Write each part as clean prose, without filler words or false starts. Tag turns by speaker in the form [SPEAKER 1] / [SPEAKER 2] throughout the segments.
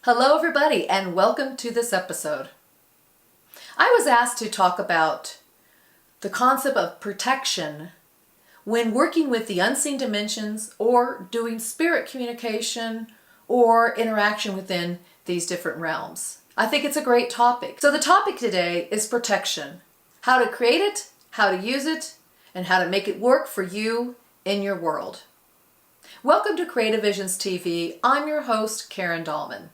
[SPEAKER 1] Hello everybody and welcome to this episode. I was asked to talk about the concept of protection when working with the unseen dimensions or doing spirit communication or interaction within these different realms. I think it's a great topic. So the topic today is protection. How to create it, how to use it, and how to make it work for you in your world. Welcome to Creative Visions TV. I'm your host, Karen Dahlman.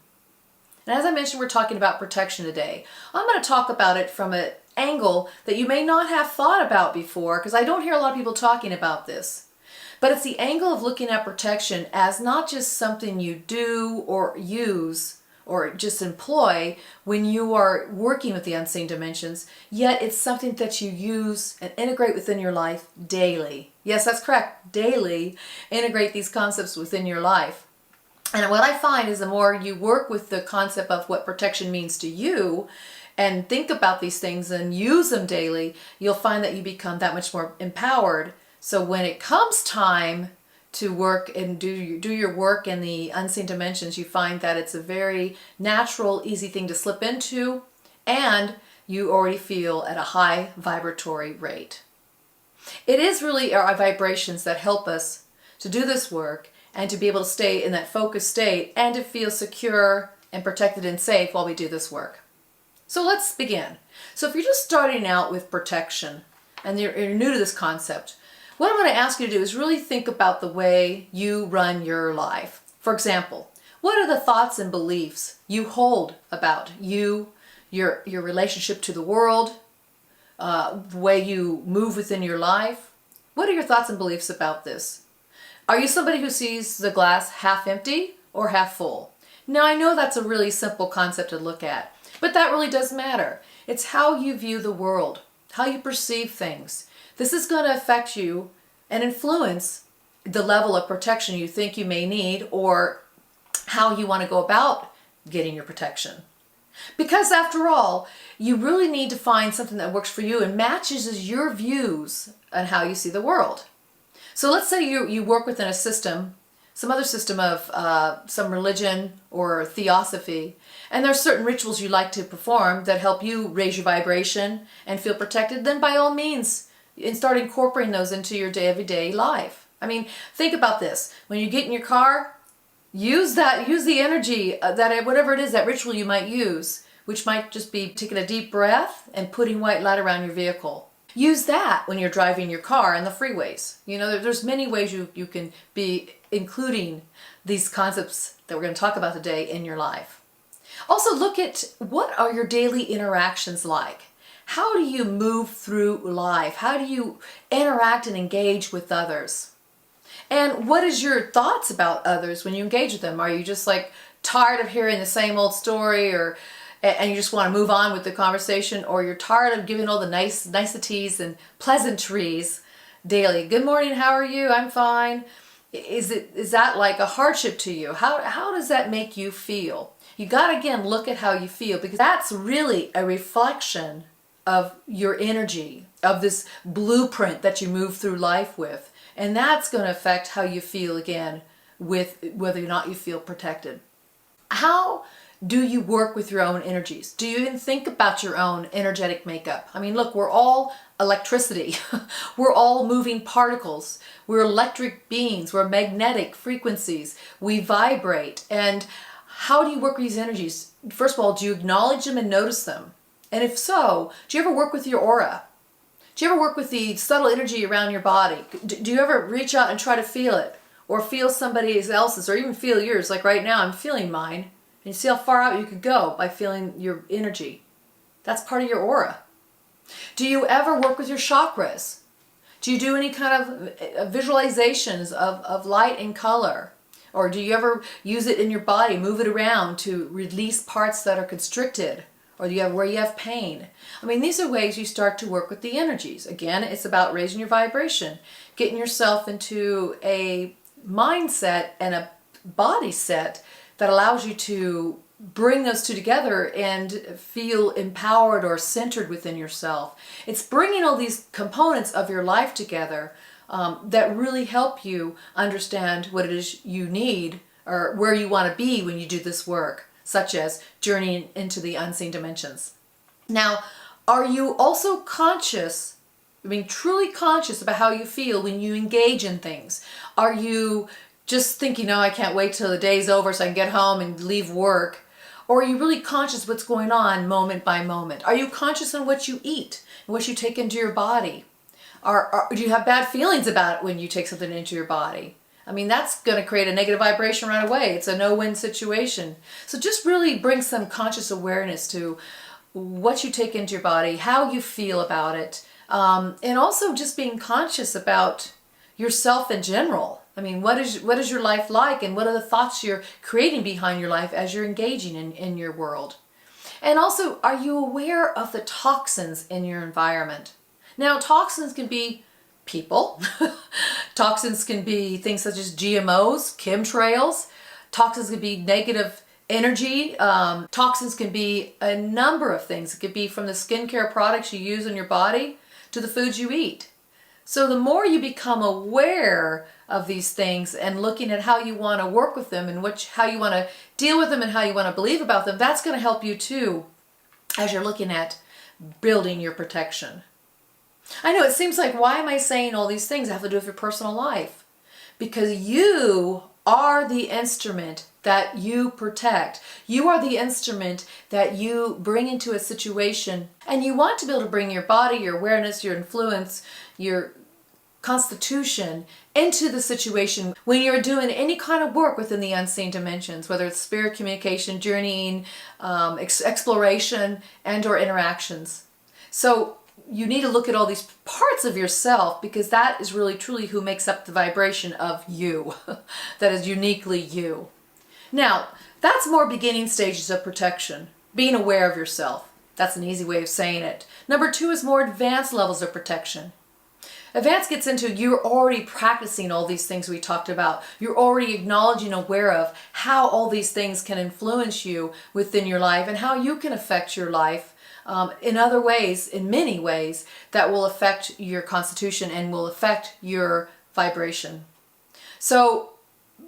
[SPEAKER 1] And as I mentioned, we're talking about protection today. I'm going to talk about it from an angle that you may not have thought about before, because I don't hear a lot of people talking about this. But it's the angle of looking at protection as not just something you do or use or just employ when you are working with the unseen dimensions, yet it's something that you use and integrate within your life daily. Yes, that's correct. Daily, integrate these concepts within your life. And what I find is the more you work with the concept of what protection means to you and think about these things and use them daily, you'll find that you become that much more empowered. So when it comes time to work and do your work in the unseen dimensions, you find that it's a very natural, easy thing to slip into, and you already feel at a high vibratory rate. It is really our vibrations that help us to do this work and to be able to stay in that focused state and to feel secure and protected and safe while we do this work. So let's begin. So if you're just starting out with protection and you're new to this concept, what I'm going to ask you to do is really think about the way you run your life. For example, what are the thoughts and beliefs you hold about you, your relationship to the world, the way you move within your life? What are your thoughts and beliefs about this? Are you somebody who sees the glass half empty or half full? Now, I know that's a really simple concept to look at, but that really does matter. It's how you view the world, how you perceive things. This is going to affect you and influence the level of protection you think you may need or how you want to go about getting your protection. Because after all, you really need to find something that works for you and matches your views on how you see the world. So let's say you work within a system, some other system of some religion or theosophy, and there's certain rituals you like to perform that help you raise your vibration and feel protected, then by all means, and start incorporating those into your everyday life. I mean, think about this. When you get in your car, use the energy, that whatever it is, that ritual you might use, which might just be taking a deep breath and putting white light around your vehicle. Use that when you're driving your car on the freeways. You know, there's many ways you can be including these concepts that we're going to talk about today in your life. Also, look at what are your daily interactions like. How do you move through life? How do you interact and engage with others? And what is your thoughts about others when you engage with them? Are you just like tired of hearing the same old story, and you just want to move on with the conversation, or you're tired of giving all the niceties and pleasantries daily? Good morning, how are you? I'm fine. Is that like a hardship to you? How does that make you feel? You got to again look at how you feel, because that's really a reflection of your energy, of this blueprint that you move through life with. And that's going to affect how you feel again with whether or not you feel protected. How do you work with your own energies? Do you even think about your own energetic makeup? I mean, look, we're all electricity. We're all moving particles. We're electric beings. We're magnetic frequencies. We vibrate. And how do you work with these energies? First of all, do you acknowledge them and notice them? And if so, do you ever work with your aura? Do you ever work with the subtle energy around your body? Do you ever reach out and try to feel it? Or feel somebody else's, or even feel yours? Like right now, I'm feeling mine. And you see how far out you could go by feeling your energy. That's part of your aura. Do you ever work with your chakras? Do you do any kind of visualizations of light and color? Or do you ever use it in your body, move it around to release parts that are constricted? Or where you have pain? I mean, these are ways you start to work with the energies. Again, it's about raising your vibration, getting yourself into a mindset and a body set that allows you to bring those two together and feel empowered or centered within yourself. It's bringing all these components of your life together that really help you understand what it is you need or where you want to be when you do this work. such as journeying into the unseen dimensions. Now, are you also conscious, truly conscious about how you feel when you engage in things? Are you just thinking, oh, I can't wait till the day's over so I can get home and leave work? Or are you really conscious of what's going on moment by moment? Are you conscious of what you eat and what you take into your body? Do you have bad feelings about it when you take something into your body? That's going to create a negative vibration right away. It's a no-win situation. So just really bring some conscious awareness to what you take into your body, how you feel about it, and also just being conscious about yourself in general. What is your life like, and what are the thoughts you're creating behind your life as you're engaging in your world? And also, are you aware of the toxins in your environment? Now, toxins can be people. Toxins can be things such as GMOs, chemtrails. Toxins can be negative energy. Toxins can be a number of things. It could be from the skincare products you use in your body to the foods you eat. So the more you become aware of these things and looking at how you want to work with them and how you want to deal with them and how you want to believe about them, that's going to help you too as you're looking at building your protection. I know it seems like, why am I saying all these things that have to do with your personal life? Because you are the instrument that you protect. You are the instrument that you bring into a situation, and you want to be able to bring your body, your awareness, your influence, your constitution into the situation when you're doing any kind of work within the unseen dimensions, whether it's spirit communication, journeying, exploration, and or interactions. So you need to look at all these parts of yourself, because that is really truly who makes up the vibration of you. That is uniquely you. Now, that's more beginning stages of protection, being aware of yourself. That's an easy way of saying it. Number 2 is more advanced levels of protection. Advanced gets into you're already practicing all these things we talked about. You're already acknowledging, aware of how all these things can influence you within your life and how you can affect your life in other ways, in many ways, that will affect your constitution and will affect your vibration. So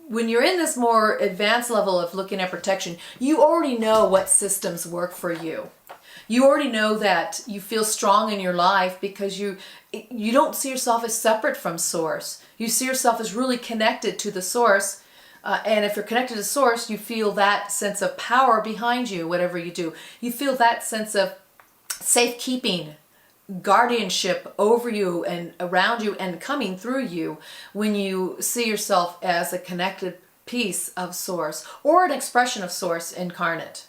[SPEAKER 1] when you're in this more advanced level of looking at protection, you already know what systems work for you. You already know that you feel strong in your life because you don't see yourself as separate from Source. You see yourself as really connected to the Source. And if you're connected to Source, you feel that sense of power behind you, whatever you do. You feel that sense of safekeeping, guardianship over you and around you and coming through you when you see yourself as a connected piece of Source or an expression of Source incarnate.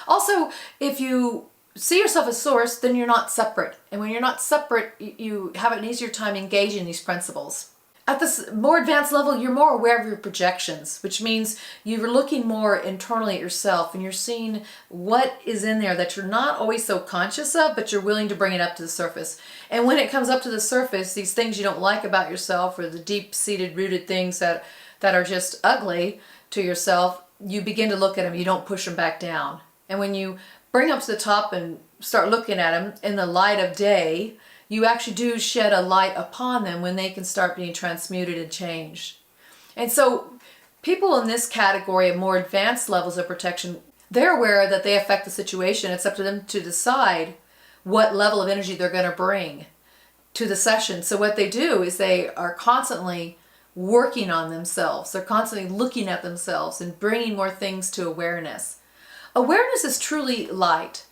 [SPEAKER 1] Also, if you see yourself as Source, then you're not separate. And when you're not separate, you have an easier time engaging these principles. At this more advanced level, you're more aware of your projections, which means you're looking more internally at yourself and you're seeing what is in there that you're not always so conscious of, but you're willing to bring it up to the surface. And when it comes up to the surface, these things you don't like about yourself or the deep-seated, rooted things that are just ugly to yourself, you begin to look at them. You don't push them back down. And when you bring them to the top and start looking at them in the light of day, you actually do shed a light upon them when they can start being transmuted and changed. And so people in this category of more advanced levels of protection, they're aware that they affect the situation. It's up to them to decide what level of energy they're going to bring to the session. So what they do is they are constantly working on themselves. They're constantly looking at themselves and bringing more things to awareness. Awareness is truly light.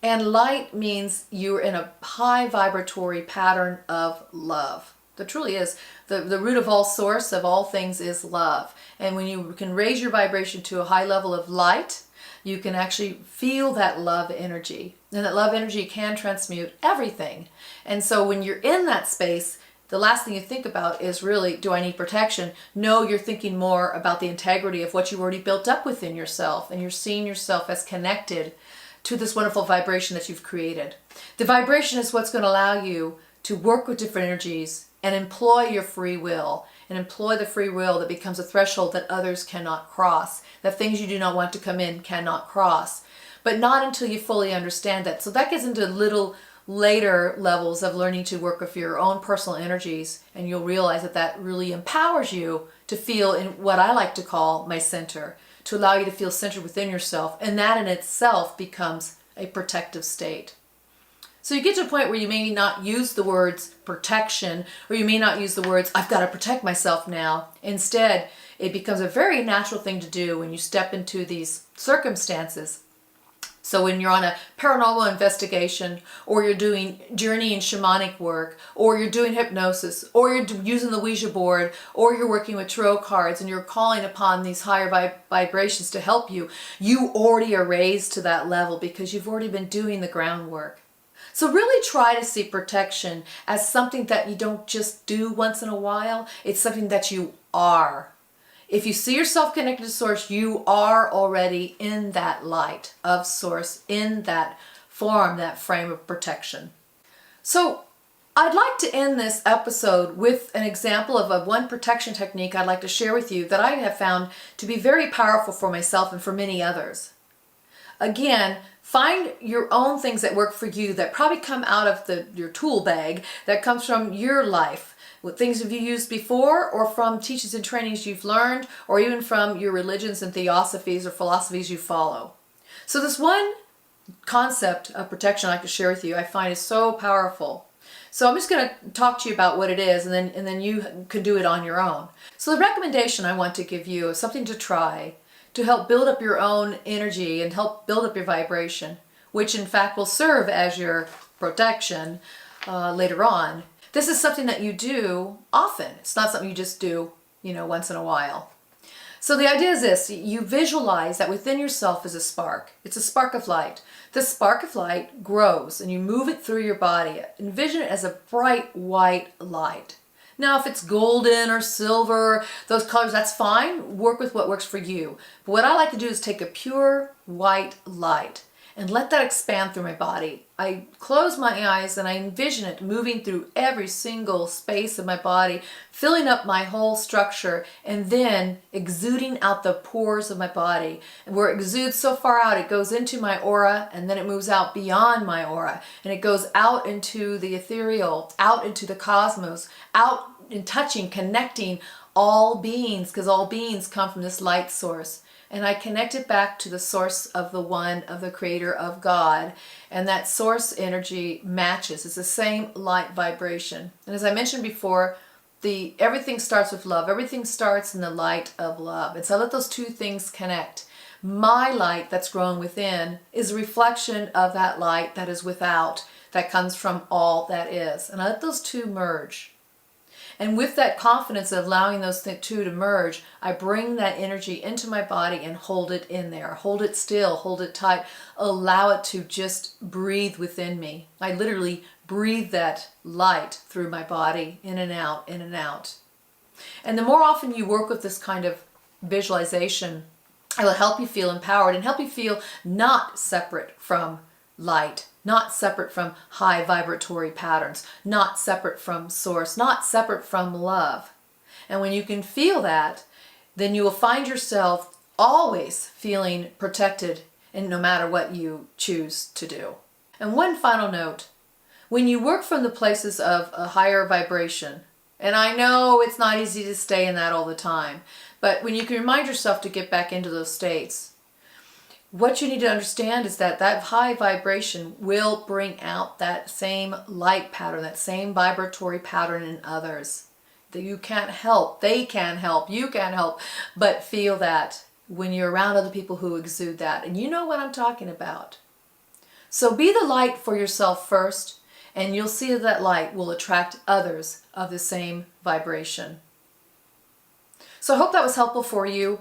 [SPEAKER 1] And light means you're in a high vibratory pattern of love. There truly is. The root of all source of all things is love. And when you can raise your vibration to a high level of light, you can actually feel that love energy. And that love energy can transmute everything. And so when you're in that space, the last thing you think about is really, do I need protection? No, you're thinking more about the integrity of what you've already built up within yourself. And you're seeing yourself as connected to this wonderful vibration that you've created. The vibration is what's going to allow you to work with different energies and employ your free will, and employ the free will that becomes a threshold that others cannot cross, that things you do not want to come in cannot cross, but not until you fully understand that. So that gets into little later levels of learning to work with your own personal energies, and you'll realize that that really empowers you to feel in what I like to call my center, to allow you to feel centered within yourself, and that in itself becomes a protective state. So you get to a point where you may not use the words protection, or you may not use the words, I've got to protect myself now. Instead, it becomes a very natural thing to do when you step into these circumstances. So when you're on a paranormal investigation, or you're doing journey and shamanic work, or you're doing hypnosis, or you're using the Ouija board, or you're working with tarot cards and you're calling upon these higher vibrations to help you, you already are raised to that level because you've already been doing the groundwork. So really try to see protection as something that you don't just do once in a while. It's something that you are. If you see yourself connected to Source, you are already in that light of Source, in that form, that frame of protection. So I'd like to end this episode with an example of one protection technique I'd like to share with you that I have found to be very powerful for myself and for many others. Again, find your own things that work for you that probably come out of your tool bag that comes from your life. What things have you used before, or from teachings and trainings you've learned, or even from your religions and theosophies or philosophies you follow. So this one concept of protection I'd like to share with you I find is so powerful. So I'm just going to talk to you about what it is, and then you can do it on your own. So the recommendation I want to give you is something to try to help build up your own energy and help build up your vibration, which in fact will serve as your protection later on. This is something that you do often. It's not something you just do, once in a while. So the idea is this: you visualize that within yourself is a spark. It's a spark of light. The spark of light grows and you move it through your body. Envision it as a bright white light. Now, if it's golden or silver, those colors, that's fine. Work with what works for you. But what I like to do is take a pure white light and let that expand through my body. I close my eyes and I envision it moving through every single space of my body, filling up my whole structure, and then exuding out the pores of my body. And where it exudes so far out, it goes into my aura, and then it moves out beyond my aura, and it goes out into the ethereal, out into the cosmos, out in touching, connecting all beings, because all beings come from this light source. And I connect it back to the source of the one, of the creator, of God. And that source energy matches. It's the same light vibration. And as I mentioned before, everything starts with love. Everything starts in the light of love. And so I let those two things connect. My light that's growing within is a reflection of that light that is without, that comes from all that is. And I let those two merge. And with that confidence of allowing those two to merge, I bring that energy into my body and hold it in there. Hold it still, hold it tight. Allow it to just breathe within me. I literally breathe that light through my body, in and out, in and out. And the more often you work with this kind of visualization, it will help you feel empowered and help you feel not separate from light, not separate from high vibratory patterns, not separate from source, not separate from love. And when you can feel that, then you will find yourself always feeling protected, and no matter what you choose to do. And one final note: when you work from the places of a higher vibration, and I know it's not easy to stay in that all the time, but when you can remind yourself to get back into those states, what you need to understand is that that high vibration will bring out that same light pattern, that same vibratory pattern in others. That you can't help, they can't help, you can't help, but feel that when you're around other people who exude that. And you know what I'm talking about. So be the light for yourself first, and you'll see that light will attract others of the same vibration. So I hope that was helpful for you.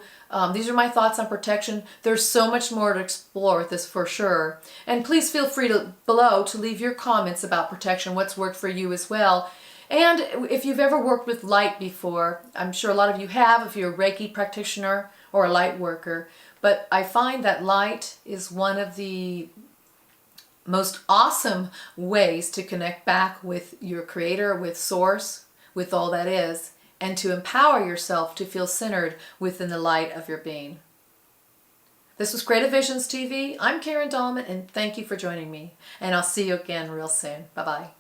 [SPEAKER 1] These are my thoughts on protection. There's so much more to explore with this for sure. And please feel free below to leave your comments about protection, what's worked for you as well. And if you've ever worked with light before, I'm sure a lot of you have if you're a Reiki practitioner or a light worker. But I find that light is one of the most awesome ways to connect back with your creator, with source, with all that is, and to empower yourself to feel centered within the light of your being. This was Creative Visions TV. I'm Dahlman, and thank you for joining me. And I'll see you again real soon. Bye-bye.